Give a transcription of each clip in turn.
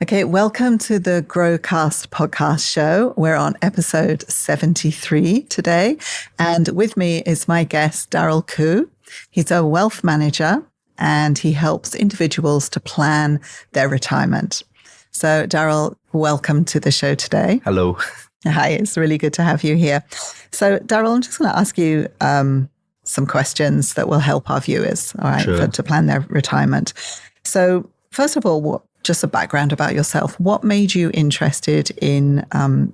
Okay, welcome to the GrowCast podcast show. We're on episode 73 today. And with me is my guest, Daryl Khoo. He's a wealth manager and he helps individuals to plan their retirement. So, Daryl, welcome to the show today. Hello. Hi, it's really good to have you here. So, Daryl, I'm just going to ask you some questions that will help our viewers, all right, Sure. to plan their retirement. So, first of all, just a background about yourself. What made you interested in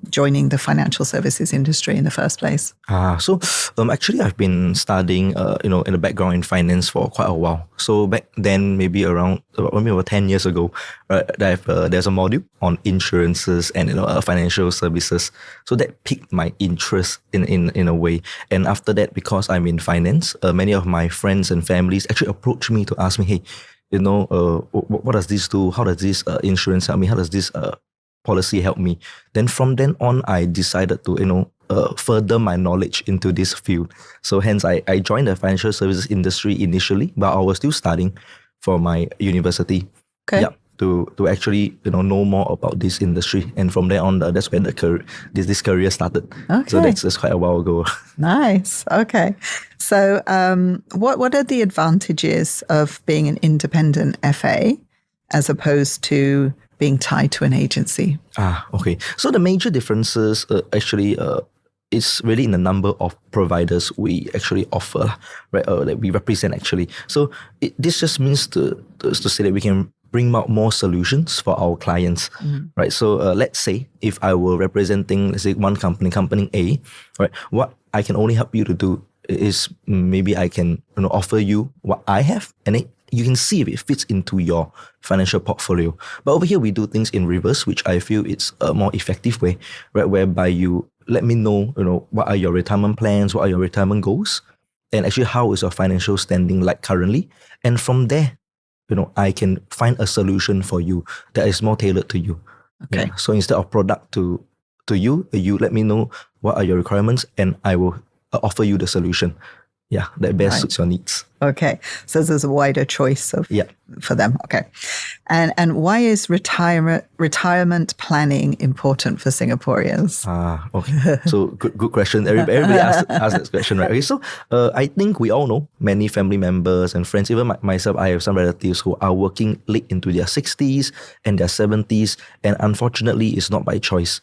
joining the financial services industry in the first place? Actually, I've been studying, in the background in finance for quite a while. So back then, maybe over 10 years ago, there's a module on insurances and financial services. So that piqued my interest in a way. And after that, because I'm in finance, many of my friends and families actually approached me to ask me, hey, what does this do? How does this insurance help me? How does this policy help me? Then from then on, I decided to, further my knowledge into this field. So hence, I joined the financial services industry initially, but I was still studying for my university. Okay. Yeah, to actually, know more about this industry. And from there on, that's when this career started. Okay. So that's quite a while ago. Nice. Okay. So what are the advantages of being an independent FA as opposed to being tied to an agency? Okay. So the major differences is really in the number of providers we actually offer, right? That we represent actually. So this just means to say that we can bring out more solutions for our clients, right? So let's say if I were representing, let's say one company A, right? What I can only help you to do is maybe I can offer you what I have, and then you can see if it fits into your financial portfolio. But over here, we do things in reverse, which I feel it's a more effective way, right? Whereby you let me know, what are your retirement plans, what are your retirement goals, and actually how is your financial standing like currently, and from there, I can find a solution for you that is more tailored to you. Okay. Yeah. So instead of product to you, you let me know what are your requirements, and I will offer you the solution. Yeah, that best suits your needs. Okay. So there's a wider choice for them. Okay. And why is retirement planning important for Singaporeans? Okay. So good question. Everybody asks that question, right? Okay. So I think we all know many family members and friends, even myself, I have some relatives who are working late into their 60s and their 70s. And unfortunately, it's not by choice.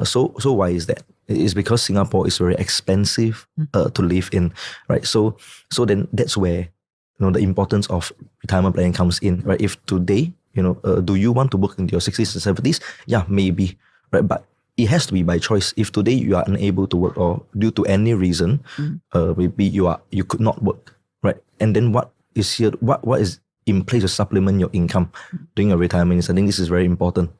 So why is that? It's because Singapore is very expensive to live in, right? So then that's where the importance of retirement planning comes in, right? If today, do you want to work into your 60s and 70s? Yeah, maybe, right? But it has to be by choice. If today you are unable to work or due to any reason, maybe you could not work, right? And then what is here? What is in place to supplement your income during your retirement? I think this is very important.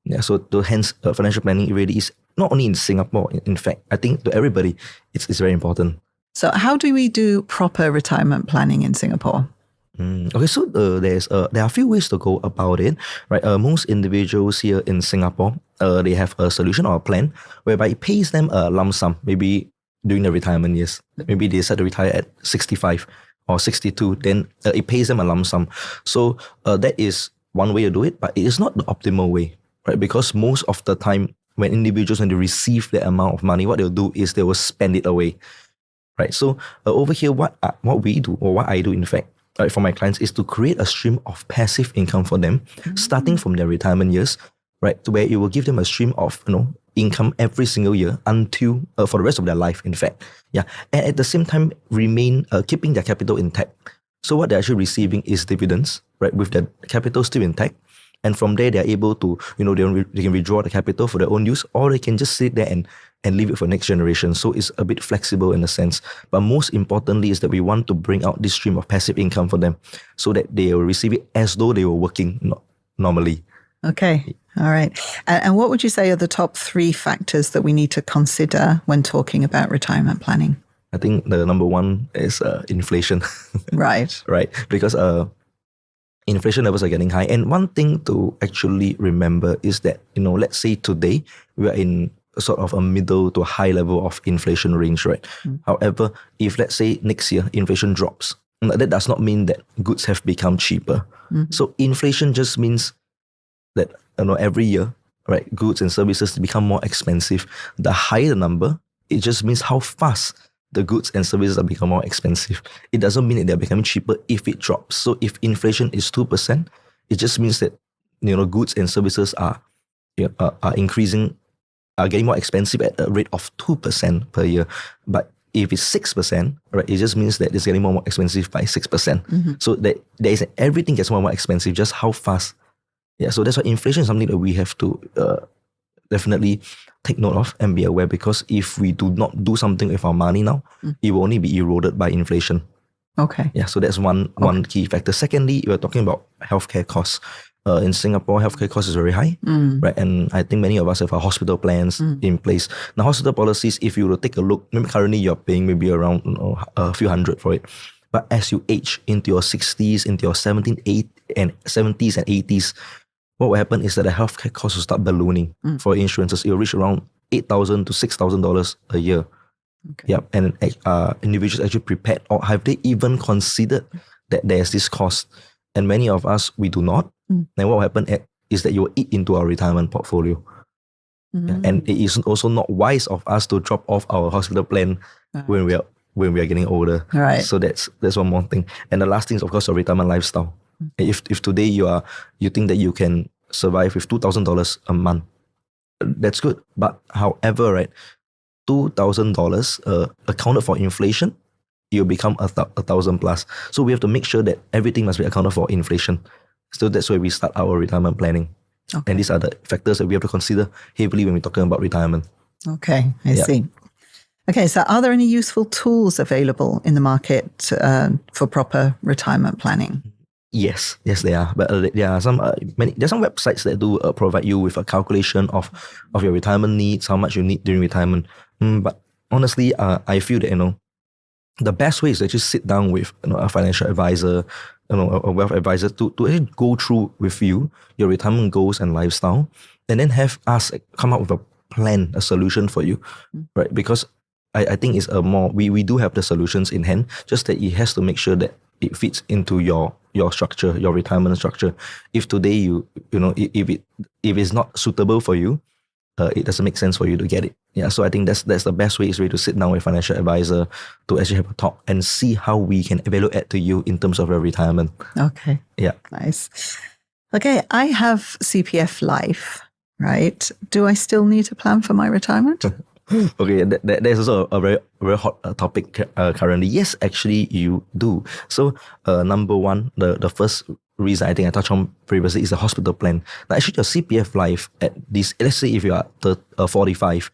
Yeah. So hence, financial planning really is not only in Singapore. In fact, I think to everybody, it's very important. So how do we do proper retirement planning in Singapore? Okay, so there are a few ways to go about it, right? Most individuals here in Singapore, they have a solution or a plan whereby it pays them a lump sum, maybe during the retirement years. Maybe they decide to retire at 65 or 62, then it pays them a lump sum. So that is one way to do it, but it is not the optimal way, right? Because most of the time, when individuals, when they receive that amount of money, what they'll do is they will spend it away, right? So over here, what we do, or what I do, in fact, right, for my clients, is to create a stream of passive income for them, starting from their retirement years, right, to where it will give them a stream of income every single year until for the rest of their life. In fact, yeah, and at the same time, remain keeping their capital intact. So what they're actually receiving is dividends, right, with their capital still intact. And from there, they're able to, they can withdraw the capital for their own use, or they can just sit there and leave it for next generation. So it's a bit flexible in a sense. But most importantly is that we want to bring out this stream of passive income for them so that they will receive it as though they were working normally. Okay. All right. And what would you say are the top 3 factors that we need to consider when talking about retirement planning? I think the number one is inflation. Right. Right. Because inflation levels are getting high. And one thing to actually remember is that, let's say today we are in sort of a middle to a high level of inflation range, right? However, if let's say next year inflation drops, that does not mean that goods have become cheaper. So inflation just means that every year, right, goods and services become more expensive. The higher the number, it just means how fast the goods and services are becoming more expensive. It doesn't mean that they're becoming cheaper if it drops. So if inflation is 2%, it just means that goods and services are increasing, are getting more expensive at a rate of 2% per year. But if it's 6%, right, it just means that it's getting more expensive by 6%. So that everything gets more and more expensive, just how fast. Yeah, so that's why inflation is something that we have to definitely take note of and be aware, because if we do not do something with our money now, it will only be eroded by inflation. Okay. Yeah, so that's one key factor. Secondly, we're talking about healthcare costs. In Singapore, healthcare costs is very high, right? And I think many of us have our hospital plans in place. Now, hospital policies, if you were to take a look, maybe currently you're paying maybe around a few hundred for it. But as you age into your 60s, into your 70s and 80s, what will happen is that the healthcare costs will start ballooning for insurances. It will reach around $8,000 to $6,000 a year. Okay. Yep. And individuals actually prepared, or have they even considered that there's this cost? And many of us, we do not. And what will happen is that you will eat into our retirement portfolio. Yeah, and it is also not wise of us to drop off our hospital plan when we are getting older. Right. So that's one more thing. And the last thing is, of course, your retirement lifestyle. If today you think that you can survive with $2,000 a month, that's good. But however, right, $2,000 accounted for inflation, you'll become $1,000 plus. So we have to make sure that everything must be accounted for inflation. So that's where we start our retirement planning. Okay. And these are the factors that we have to consider heavily when we're talking about retirement. Okay, I see. Okay, so are there any useful tools available in the market for proper retirement planning? Yes, there are. But there are some websites that do provide you with a calculation of your retirement needs, how much you need during retirement. But honestly, I feel that the best way is to just sit down with a financial advisor, a wealth advisor to actually go through with you your retirement goals and lifestyle, and then have us come up with a plan, a solution for you, right? Because I think it's we do have the solutions in hand, just that it has to make sure that it fits into your structure, your retirement structure. If today if it's not suitable for you, it doesn't make sense for you to get it. Yeah, so I think that's the best way, is really to sit down with a financial advisor to actually have a talk and see how we can value add to you in terms of your retirement. Okay. Yeah. Nice. Okay, I have CPF LIFE, right? Do I still need to plan for my retirement? Okay, there's also a very hot topic currently. Yes, actually you do. So number one, the first reason I think I touched on previously is the hospital plan. Now, actually your CPF LIFE at this, let's say if you are 45,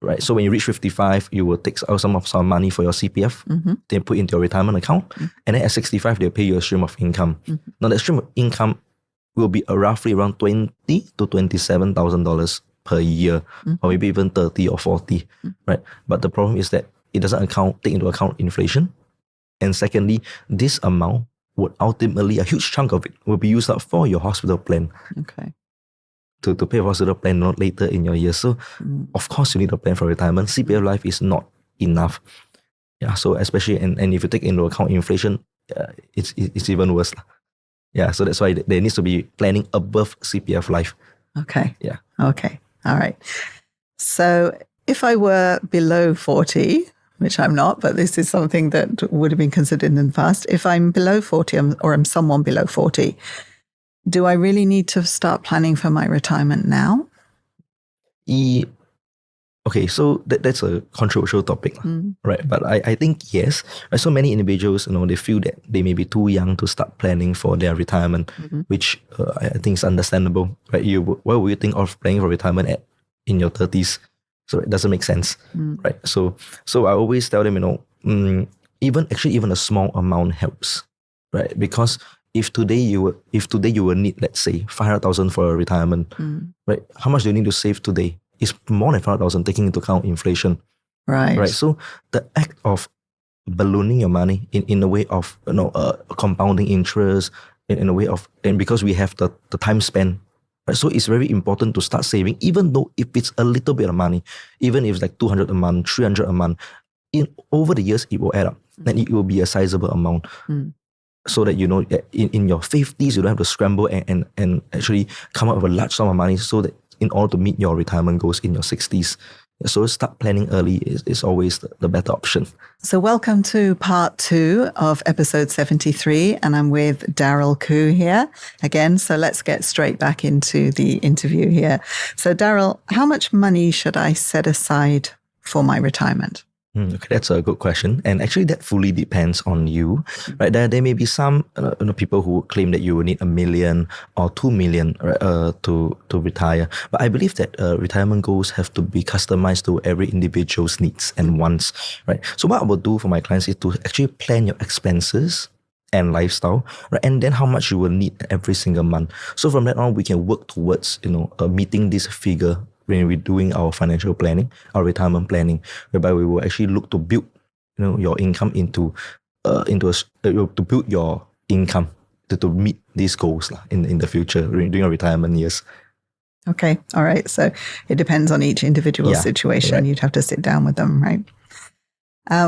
right? So when you reach 55, you will take some money for your CPF, then put into your retirement account, and then at 65, they'll pay you a stream of income. Now that stream of income will be roughly around $20,000 to $27,000 per year, or maybe even 30 or 40, right? But the problem is that it doesn't take into account inflation. And secondly, this amount would ultimately, a huge chunk of it will be used up for your hospital plan. Okay. To pay for hospital plan not later in your years. So of course you need a plan for retirement. CPF LIFE is not enough. Yeah, so especially, and if you take into account inflation, it's even worse. Yeah, so that's why there needs to be planning above CPF LIFE. Okay. Yeah. Okay. All right. So if I were below 40, which I'm not, but this is something that would have been considered in the past. If I'm below 40 or I'm someone below 40, do I really need to start planning for my retirement now? Okay, so that's a controversial topic, right? But I think yes. Right? So many individuals, they feel that they may be too young to start planning for their retirement, which I think is understandable, right? Why would you think of planning for retirement in your 30s? So it doesn't make sense, right? So I always tell them, even a small amount helps, right? Because if today you will need, let's say, 500,000 for a retirement, right? How much do you need to save today? It's more than 500,000 taking into account inflation, right? Right. So the act of ballooning your money in a way of compounding interest, in a way of, and because we have the time span. Right? So it's very important to start saving, even though if it's a little bit of money, even if it's like 200 a month, 300 a month, over the years it will add up, and it will be a sizable amount. so that in your 50s you don't have to scramble and actually come up with a large sum of money, so that in order to meet your retirement goals in your 60s. So start planning early is always the better option. So welcome to part 2 of episode 73, and I'm with Daryl Khoo here again. So let's get straight back into the interview here. So Daryl, how much money should I set aside for my retirement? Okay, that's a good question, and actually that fully depends on you, right? There may be some people who claim that you will need $1 million or $2 million, right, to retire. But I believe that retirement goals have to be customized to every individual's needs and wants, right? So what I will do for my clients is to actually plan your expenses and lifestyle, right? And then how much you will need every single month. So from that on, we can work towards meeting this figure when we're doing our financial planning, our retirement planning, whereby we will actually look to build, your income to build your income to meet these goals in the future during your retirement years. Okay, all right. So it depends on each individual situation. Right. You'd have to sit down with them, right?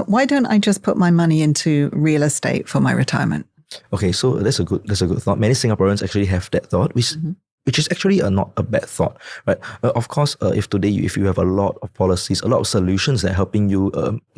Why don't I just put my money into real estate for my retirement? Okay, so that's a good thought. Many Singaporeans actually have that thought, which is actually not a bad thought, right? Of course, if you have a lot of policies, a lot of solutions that are helping you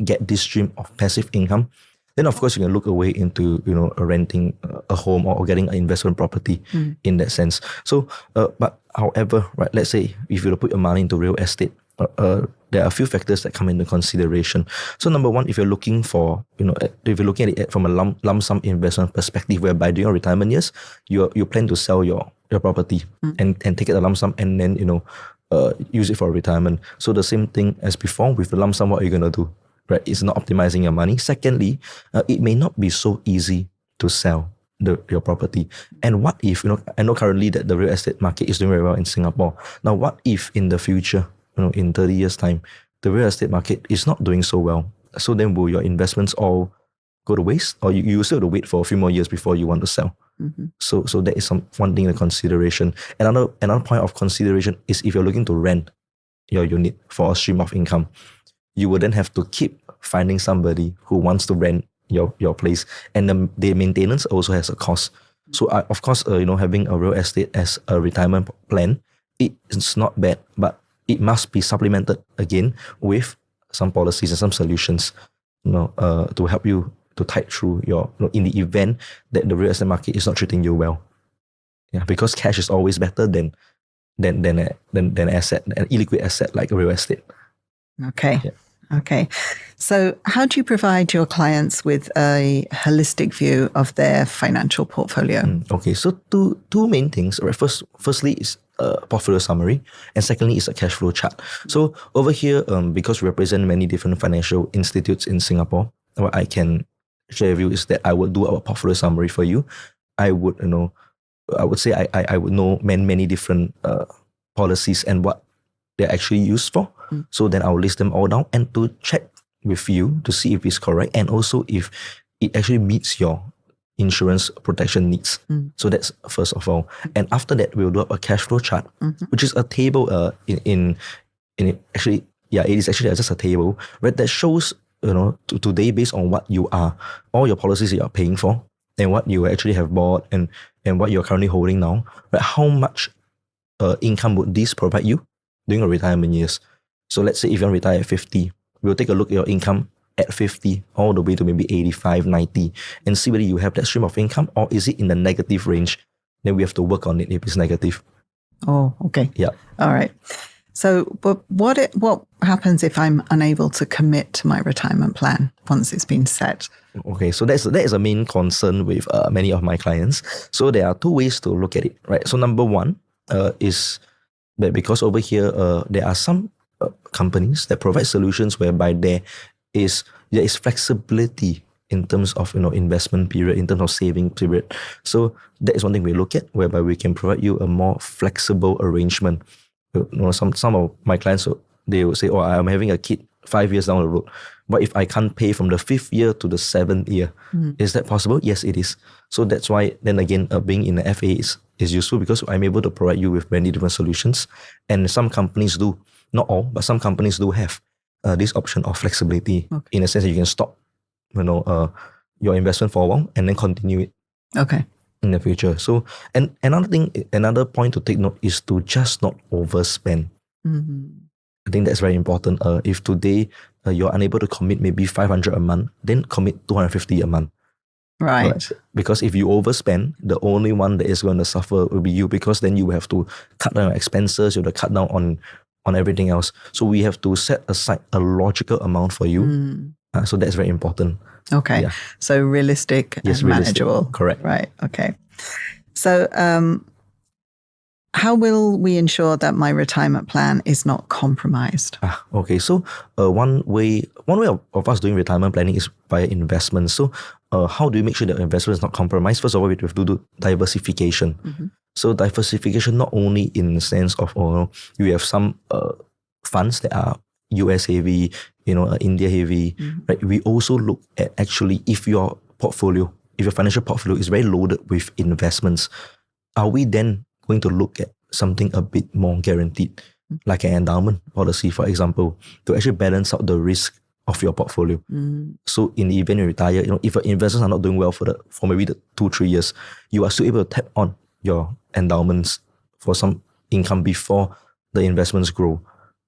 get this stream of passive income, then of course you can look away into renting a home or getting an investment property in that sense. So, but however, right? Let's say if you put your money into real estate, there are a few factors that come into consideration. So number one, if you're looking at it from a lump sum investment perspective, whereby during your retirement years, you plan to sell your property and take it a lump sum and then use it for retirement. So the same thing as before with the lump sum, what are you gonna do? Right? It's not optimizing your money. Secondly, it may not be so easy to sell your property. And what if, I know currently that the real estate market is doing very well in Singapore. Now, what if in the future, in 30 years' time, the real estate market is not doing so well? So then will your investments all go to waste, or you still have to wait for a few more years before you want to sell? Mm-hmm. So that is one thing in consideration. Another point of consideration is if you're looking to rent your unit for a stream of income, you will then have to keep finding somebody who wants to rent your place, and the maintenance also has a cost. So of course, having a real estate as a retirement plan, it's not bad, but it must be supplemented again with some policies and some solutions, to help you to tide through in the event that the real estate market is not treating you well. Yeah, because cash is always better than asset, an illiquid asset like real estate. Okay. Yeah. Okay. So how do you provide your clients with a holistic view of their financial portfolio? Okay. So two main things. Right? Firstly is a portfolio summary, and secondly is a cash flow chart. So over here, because we represent many different financial institutes in Singapore, what I can share with you is that I would do our portfolio summary for you. I would say I would know many different policies and what they're actually used for. So then I'll list them all down and to check with you to see if it's correct and also if it actually meets your insurance protection needs. So that's first of all. And after that, we'll do up a cash flow chart, which is a table it is actually just a table, right, that shows today based on what you are, all your policies that you're paying for and what you actually have bought and what you're currently holding now, right, how much income would this provide you during your retirement years. So let's say if you want to retire at 50, we'll take a look at your income at 50 all the way to maybe 85, 90 and see whether you have that stream of income or is it in the negative range. Then we have to work on it if it's negative. Oh, okay. Yeah. All right. So but what happens if I'm unable to commit to my retirement plan once it's been set? Okay, so that is a main concern with many of my clients. So there are two ways to look at it, right? So number one is that because over here there are some companies that provide solutions whereby there is flexibility in terms of investment period, in terms of saving period. So that is one thing we look at, whereby we can provide you a more flexible arrangement. Some of my clients, they will say, "Oh, I'm having a kid 5 years down the road. What if I can't pay from the 5th year to the 7th year? Is that possible?" Yes, it is. So that's why then again, being in the FA is useful because I'm able to provide you with many different solutions. And some companies do, not all, but some companies do have this option of flexibility in a sense that you can stop, your investment for a while and then continue it Okay. in the future. So, and another point to take note is to just not overspend. I think that's very important. If today you're unable to commit maybe 500 a month, then commit 250 a month. Right. Because if you overspend, the only one that is going to suffer will be you, because then you will have to cut down on expenses, you have to cut down on everything else. So we have to set aside a logical amount for you. So that's very important. Okay. Yeah. So realistic and manageable. Correct. Right. Okay. So how will we ensure that my retirement plan is not compromised? Okay, so one way of us doing retirement planning is via investments. So how do you make sure that investment is not compromised? First of all, we have to do diversification. So diversification not only in the sense of you have some funds that are US heavy, India heavy, right? We also look at actually if your financial portfolio is very loaded with investments, are we then going to look at something a bit more guaranteed, like an endowment policy, for example, to actually balance out the risk of your portfolio. So in the event you retire, if your investments are not doing well for maybe the 2-3 years, you are still able to tap on your endowments for some income before the investments grow.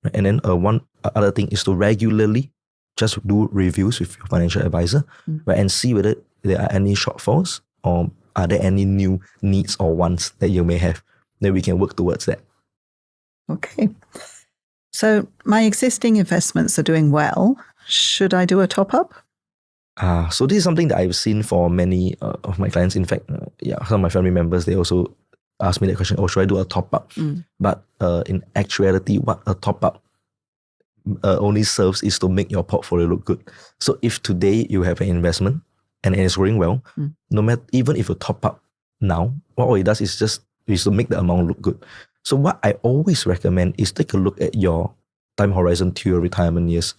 Right? And then one other thing is to regularly just do reviews with your financial advisor, right, and see whether there are any shortfalls or are there any new needs or wants that you may have. Then we can work towards that. Okay. So my existing investments are doing well. Should I do a top-up? So this is something that I've seen for many of my clients. In fact, some of my family members, they also ask me that question, should I do a top-up? But in actuality, what a top-up only serves is to make your portfolio look good. So if today you have an investment and it's growing well, no matter, even if you top up now, what it does is to make the amount look good. So what I always recommend is take a look at your time horizon to your retirement years.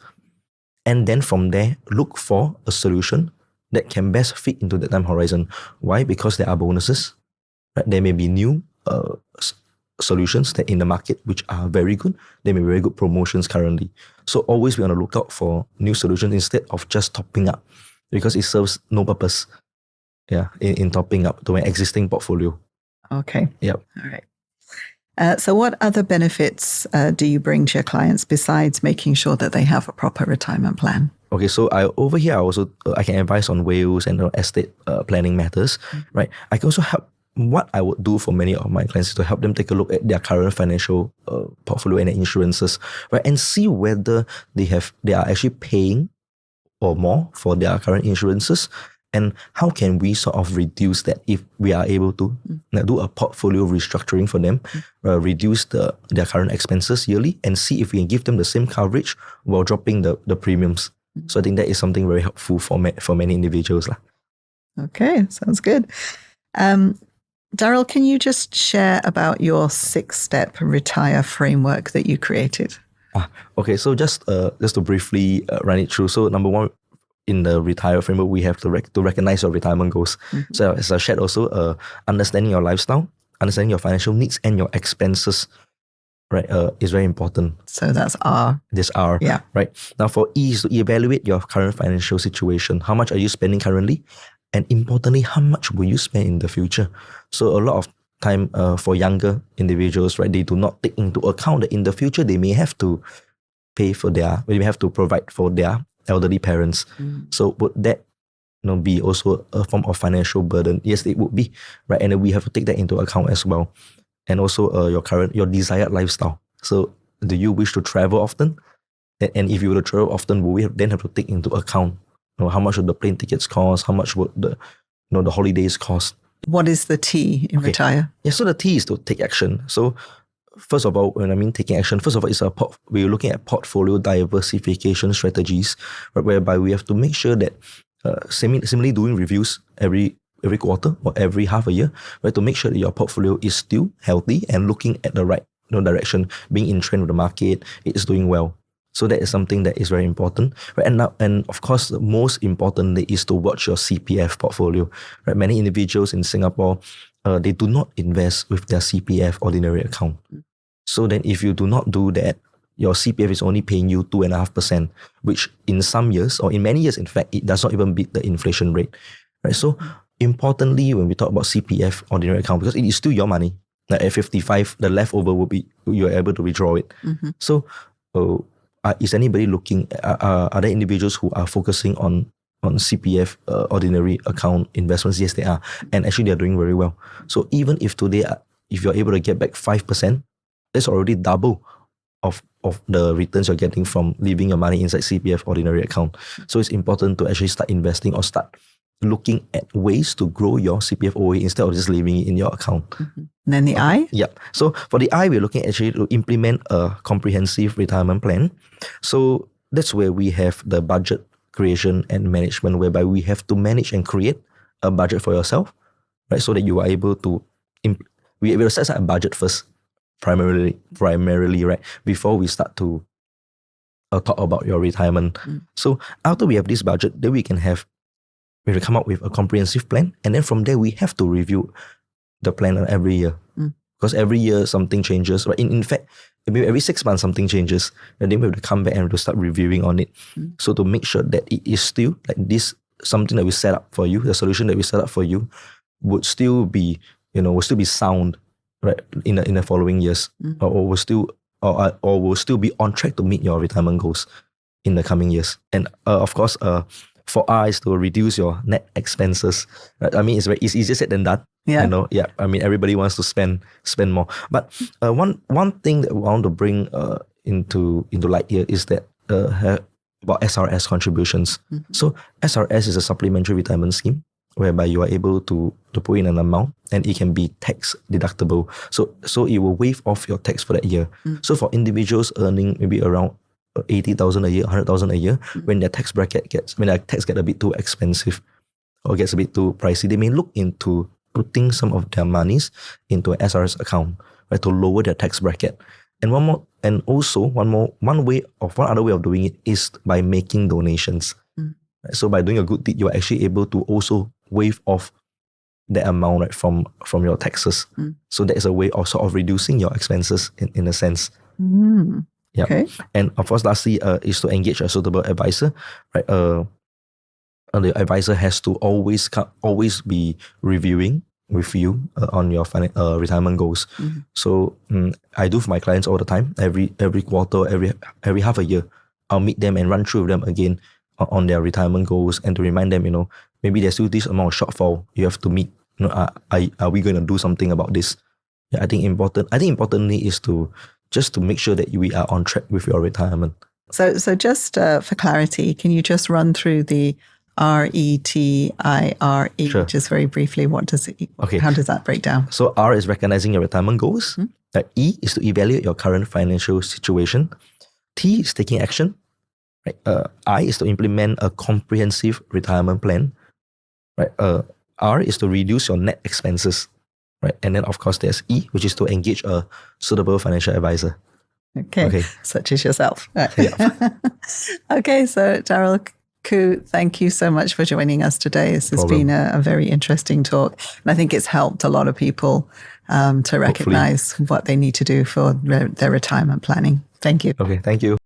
And then from there, look for a solution that can best fit into that time horizon. Why? Because there are bonuses. Right? There may be new solutions that in the market which are very good. There may be very good promotions currently. So always be on the lookout for new solutions instead of just topping up, because it serves no purpose in topping up to an existing portfolio. Okay. Yep. All right. So what other benefits do you bring to your clients besides making sure that they have a proper retirement plan? Okay, so over here, I can advise on wills and estate planning matters, right? I can also help. What I would do for many of my clients is to help them take a look at their current financial portfolio and their insurances, right, and see whether they are actually paying or more for their current insurances, and how can we sort of reduce that if we are able to do a portfolio restructuring for them, reduce their current expenses yearly, and see if we can give them the same coverage while dropping the premiums. So I think that is something very helpful for many individuals. Okay, sounds good. Daryl, can you just share about your 6-step retire framework that you created? Okay, so just to briefly run it through. So number one, in the retire framework, we have to recognize your retirement goals. So as I shared also, understanding your lifestyle, understanding your financial needs and your expenses, right, is very important. So that's R. This R. Yeah. Right. Now for E is to evaluate your current financial situation. How much are you spending currently? And importantly, how much will you spend in the future? So a lot of time for younger individuals, right, they do not take into account that in the future they may have to provide for their elderly parents. So would that be also a form of financial burden? Yes, it would be, right? And then we have to take that into account as well. And also your desired lifestyle. So do you wish to travel often? And if you were to travel often, will we then have to take into account how much would the plane tickets cost? How much would the holidays cost? What is the T in retire? Yeah, so the T is to take action. So first of all, when I mean taking action, first of all, we're looking at portfolio diversification strategies, right, whereby we have to make sure that similarly doing reviews every quarter or every half a year, right, to make sure that your portfolio is still healthy and looking at the right direction, being in trend with the market, it is doing well. So that is something that is very important, right? And of course, the most importantly is to watch your CPF portfolio, right? Many individuals in Singapore, they do not invest with their CPF ordinary account. So then if you do not do that, your CPF is only paying you 2.5%, which in some years, or in many years, in fact, it does not even beat the inflation rate, right? So importantly, when we talk about CPF ordinary account, because it is still your money, like at 55, the leftover will be, you're able to withdraw it. So is anybody looking, are there individuals who are focusing on CPF ordinary account investments? Yes, they are. And actually they're doing very well. So even if today, if you're able to get back 5%, that's already double of the returns you're getting from leaving your money inside CPF ordinary account. So it's important to actually start investing or start looking at ways to grow your CPF OA instead of just leaving it in your account. And then the I? Yep. So for the I, we're looking actually to implement a comprehensive retirement plan. So that's where we have the budget creation and management, whereby we have to manage and create a budget for yourself, right? So that you are able to, we will set aside a budget first, primarily, right? Before we start to talk about your retirement. So after we have this budget, then we will come up with a comprehensive plan. And then from there, we have to review the plan every year. Because every year something changes. Right? In fact, maybe every 6 months something changes. And then we have to come back and to start reviewing on it. So to make sure that it is still like this, something that we set up for you, the solution that we set up for you would still be, will still be sound, right, in the following years. Or will still be on track to meet your retirement goals in the coming years. And of course, for us to reduce your net expenses. Right? I mean, it's easier said than done. Yeah. I mean, everybody wants to spend more. But one thing that we want to bring into light here is that about SRS contributions. So SRS is a supplementary retirement scheme whereby you are able to put in an amount and it can be tax deductible. So it will waive off your tax for that year. So for individuals earning maybe around 80,000 a year, 100,000 a year, when their tax gets a bit too expensive or gets a bit too pricey, they may look into putting some of their monies into an SRS account, right, to lower their tax bracket. And one other way of doing it is by making donations. Right? So by doing a good deed, you're actually able to also waive off that amount, right, from your taxes. So that is a way of sort of reducing your expenses in a sense. Yeah. Okay. And of course, lastly, is to engage a suitable advisor, right? And the advisor has to always be reviewing with you on your retirement goals. So I do for my clients all the time. Every quarter, every half a year, I'll meet them and run through with them again on their retirement goals and to remind them, maybe there's still this amount of shortfall you have to meet. Are we going to do something about this? Yeah, I think importantly is to make sure that we are on track with your retirement. So just for clarity, can you just run through the RETIRE, Sure. just very briefly? What does it? Okay. How does that break down? So R is recognizing your retirement goals. E is to evaluate your current financial situation. T is taking action. Right? I is to implement a comprehensive retirement plan. Right? R is to reduce your net expenses. Right? And then of course there's E, which is to engage a suitable financial advisor. Okay. Such as yourself. Yeah. Okay, so Daryl Khoo, thank you so much for joining us today. This has been a very interesting talk. And I think it's helped a lot of people to recognize what they need to do for their retirement planning. Thank you. Okay, thank you.